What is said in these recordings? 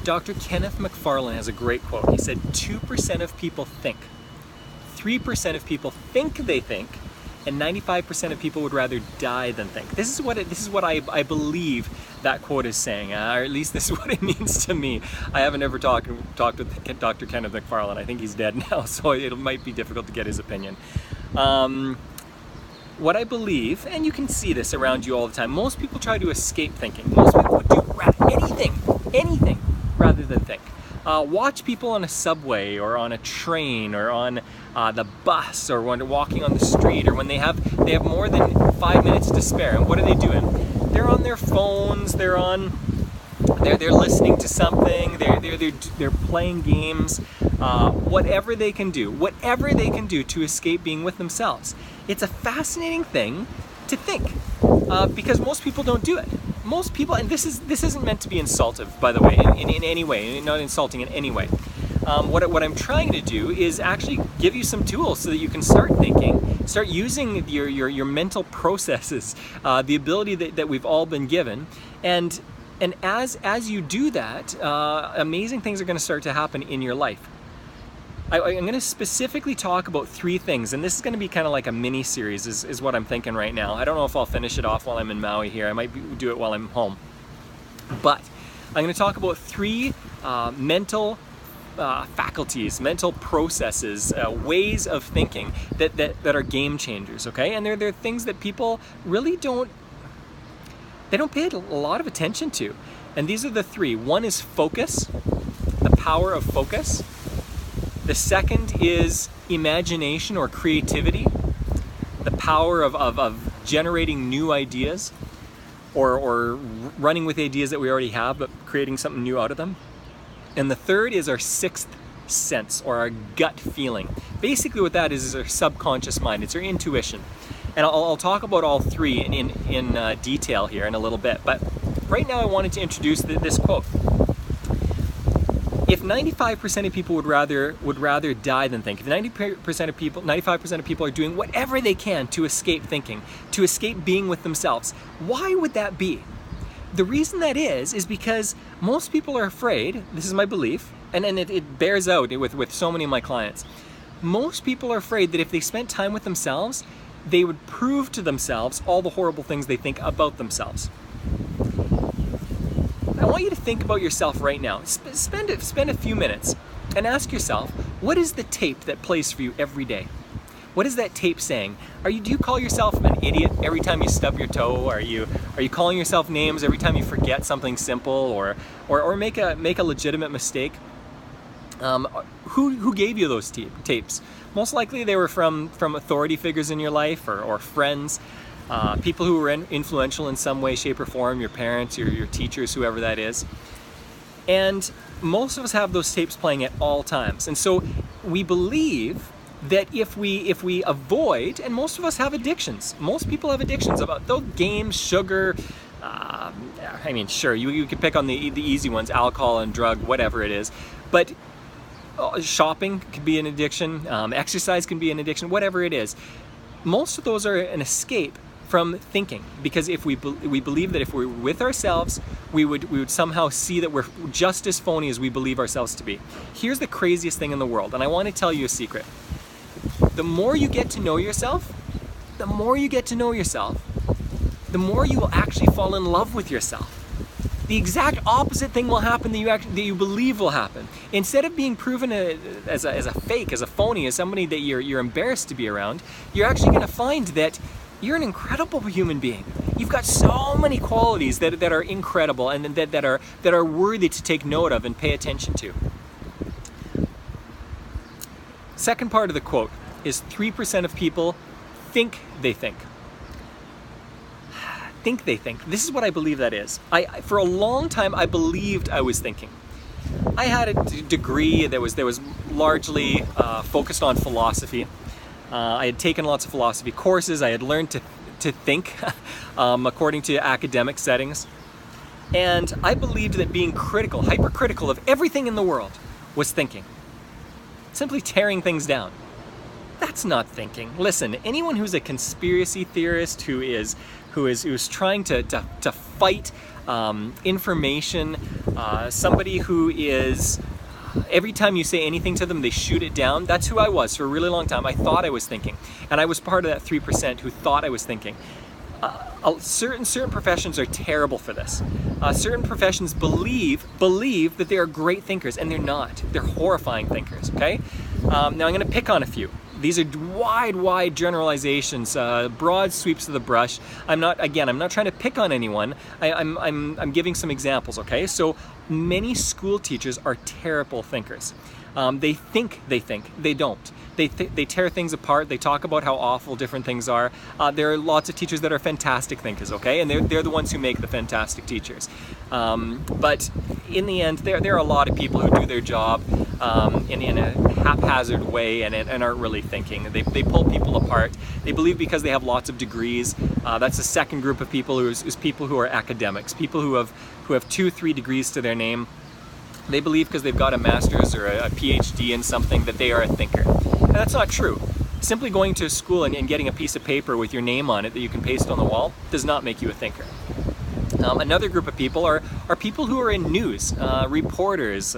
Dr. Kenneth McFarlane has a great quote. He said, 2% of people think, 3% of people think they think, and 95% of people would rather die than think. This is what I believe that quote is saying, or at least this is what it means to me. I haven't ever talked with Dr. Kenneth McFarlane. I think he's dead now, so it might be difficult to get his opinion. What I believe, and you can see this around you all the time, most people try to escape thinking. Most people would do anything rather than think. Watch people on a subway or on a train or on the bus or when they're walking on the street or when they have more than 5 minutes to spare. And what are they doing? They're on their phones. They're listening to something. They're playing games. Whatever they can do to escape being with themselves. It's a fascinating thing to think because most people don't do it. Most people, and this isn't meant to be insultive, by the way, in any way, not insulting in any way. What I'm trying to do is actually give you some tools so that you can start thinking, start using your mental processes, the ability that we've all been given, and as you do that, amazing things are going to start to happen in your life. I'm going to specifically talk about 3 things, and this is going to be kind of like a mini series is what I'm thinking right now. I don't know if I'll finish it off while I'm in Maui here. I might do it while I'm home. But I'm going to talk about 3 mental faculties, mental processes, ways of thinking that are game changers, okay? And they're things that people really don't pay a lot of attention to. And these are the 3. One is focus, the power of focus. The second is imagination or creativity, the power of generating new ideas or running with ideas that we already have but creating something new out of them. And the third is our 6th sense or our gut feeling. Basically what that is our subconscious mind, it's our intuition. And I'll talk about all 3 in detail here in a little bit, but right now I wanted to introduce this quote. If 95% of people would rather die than think, if 95% of people are doing whatever they can to escape thinking, to escape being with themselves, why would that be? The reason that is because most people are afraid, this is my belief, and it bears out with so many of my clients. Most people are afraid that if they spent time with themselves, they would prove to themselves all the horrible things they think about themselves. I want you to think about yourself right now. Spend a few minutes and ask yourself, what is the tape that plays for you every day? What is that tape saying? Do you call yourself an idiot every time you stub your toe? Are you calling yourself names every time you forget something simple or make a legitimate mistake? Who gave you those tapes? Most likely they were from authority figures in your life or friends. People who were influential in some way, shape, or form, your parents, your teachers, whoever that is. And most of us have those tapes playing at all times. And so we believe that if we avoid, and most of us have addictions. Most people have addictions about those games, sugar. I mean, sure, you can pick on the easy ones, alcohol and drug, whatever it is. But shopping can be an addiction. Exercise can be an addiction, whatever it is. Most of those are an escape from thinking, because if we believe that if we're with ourselves, we would somehow see that we're just as phony as we believe ourselves to be. Here's the craziest thing in the world, and I want to tell you a secret. The more you get to know yourself, the more you will actually fall in love with yourself. The exact opposite thing will happen that you believe will happen. Instead of being proven as a fake, as a phony, as somebody that you're embarrassed to be around, you're actually going to find that you're an incredible human being. You've got so many qualities that are incredible and that are worthy to take note of and pay attention to. Second part of the quote is 3% of people think they think. Think they think. This is what I believe that is. For a long time, I believed I was thinking. I had a degree that was largely focused on philosophy. I had taken lots of philosophy courses. I had learned to think according to academic settings. And I believed that being critical, hypercritical of everything in the world was thinking. Simply tearing things down. That's not thinking. Listen, anyone who's a conspiracy theorist, who is who is trying to fight information, somebody who is, every time you say anything to them, they shoot it down. That's who I was for a really long time. I thought I was thinking, and I was part of that 3% who thought I was thinking. Certain professions are terrible for this. Certain professions believe that they are great thinkers, and they're not. They're horrifying thinkers, okay? Now I'm going to pick on a few. These are wide generalizations, broad sweeps of the brush. I'm not trying to pick on anyone. I'm giving some examples, okay? So many school teachers are terrible thinkers. They think, they don't. They tear things apart. They talk about how awful different things are. There are lots of teachers that are fantastic thinkers, okay? And they're the ones who make the fantastic teachers. But in the end, there are a lot of people who do their job in a haphazard way and aren't really thinking. They pull people apart. They believe because they have lots of degrees. That's the second group of people is people who are academics, people who have 2-3 degrees to their name. They believe because they've got a master's or a PhD in something that they are a thinker. And that's not true. Simply going to school and getting a piece of paper with your name on it that you can paste on the wall does not make you a thinker. Another group of people are people who are in news, reporters,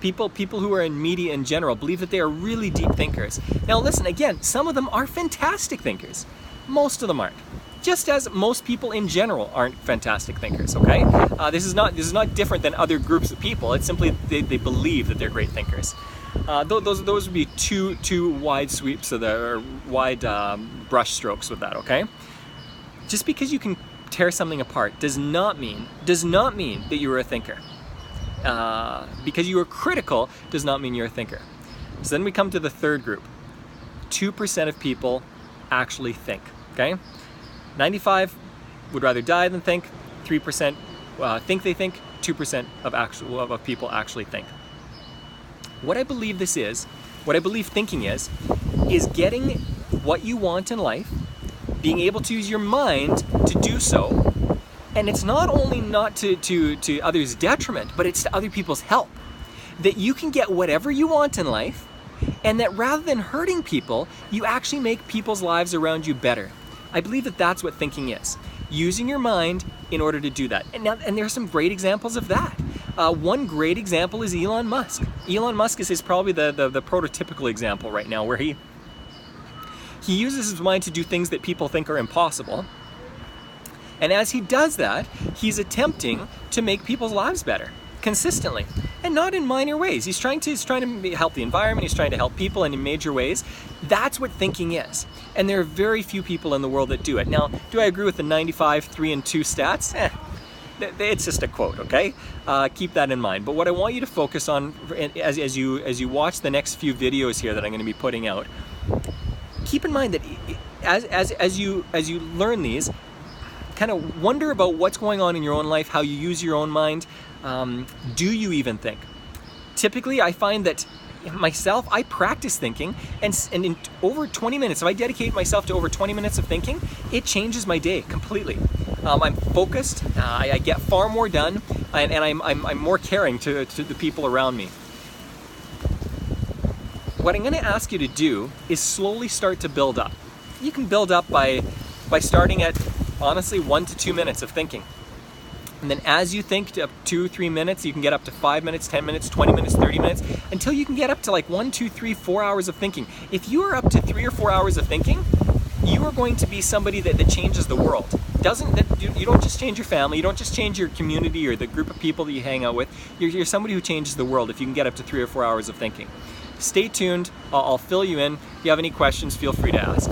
people who are in media in general, believe that they are really deep thinkers. Now listen, again, some of them are fantastic thinkers. Most of them aren't. Just as most people in general aren't fantastic thinkers, okay? This is not different than other groups of people. It's simply they believe that they're great thinkers. Those would be two wide sweeps of or wide brush strokes with that, okay? Just because you can tear something apart does not mean that you are a thinker. Because you are critical does not mean you're a thinker. So then we come to the third group. 2% of people actually think, okay? 95 would rather die than think. 3% think they think. 2% of people actually think. What I believe what I believe thinking is getting what you want in life, being able to use your mind to do so, and it's not only not to others' detriment, but it's to other people's help. That you can get whatever you want in life, and that rather than hurting people, you actually make people's lives around you better. I believe that that's what thinking is. Using your mind in order to do that. And there are some great examples of that. One great example is Elon Musk. Elon Musk is probably the prototypical example right now, where he uses his mind to do things that people think are impossible. And as he does that, he's attempting to make people's lives better consistently, and not in minor ways. He's trying to help the environment. He's trying to help people in major ways. That's what thinking is. And there are very few people in the world that do it. Now, do I agree with the 95, 3, and 2 stats? It's just a quote, okay? Keep that in mind. But what I want you to focus on as you watch the next few videos here that I'm going to be putting out, keep in mind that as you learn these, kind of wonder about what's going on in your own life, how you use your own mind. Do you even think? Typically, I find that myself, I practice thinking, and in over 20 minutes, if I dedicate myself to over 20 minutes of thinking, it changes my day completely. I'm focused, I get far more done, and I'm more caring to the people around me. What I'm going to ask you to do is slowly start to build up. You can build up by starting at, honestly, 1 to 2 minutes of thinking. And then as you think to 2-3 minutes, you can get up to 5 minutes, 10 minutes, 20 minutes, 30 minutes, until you can get up to like 1, 2, 3, 4 hours of thinking. If you are up to 3 or 4 hours of thinking, you are going to be somebody that changes the world. You don't just change your family, you don't just change your community or the group of people that you hang out with. You're somebody who changes the world if you can get up to 3 or 4 hours of thinking. Stay tuned, I'll fill you in. If you have any questions, feel free to ask.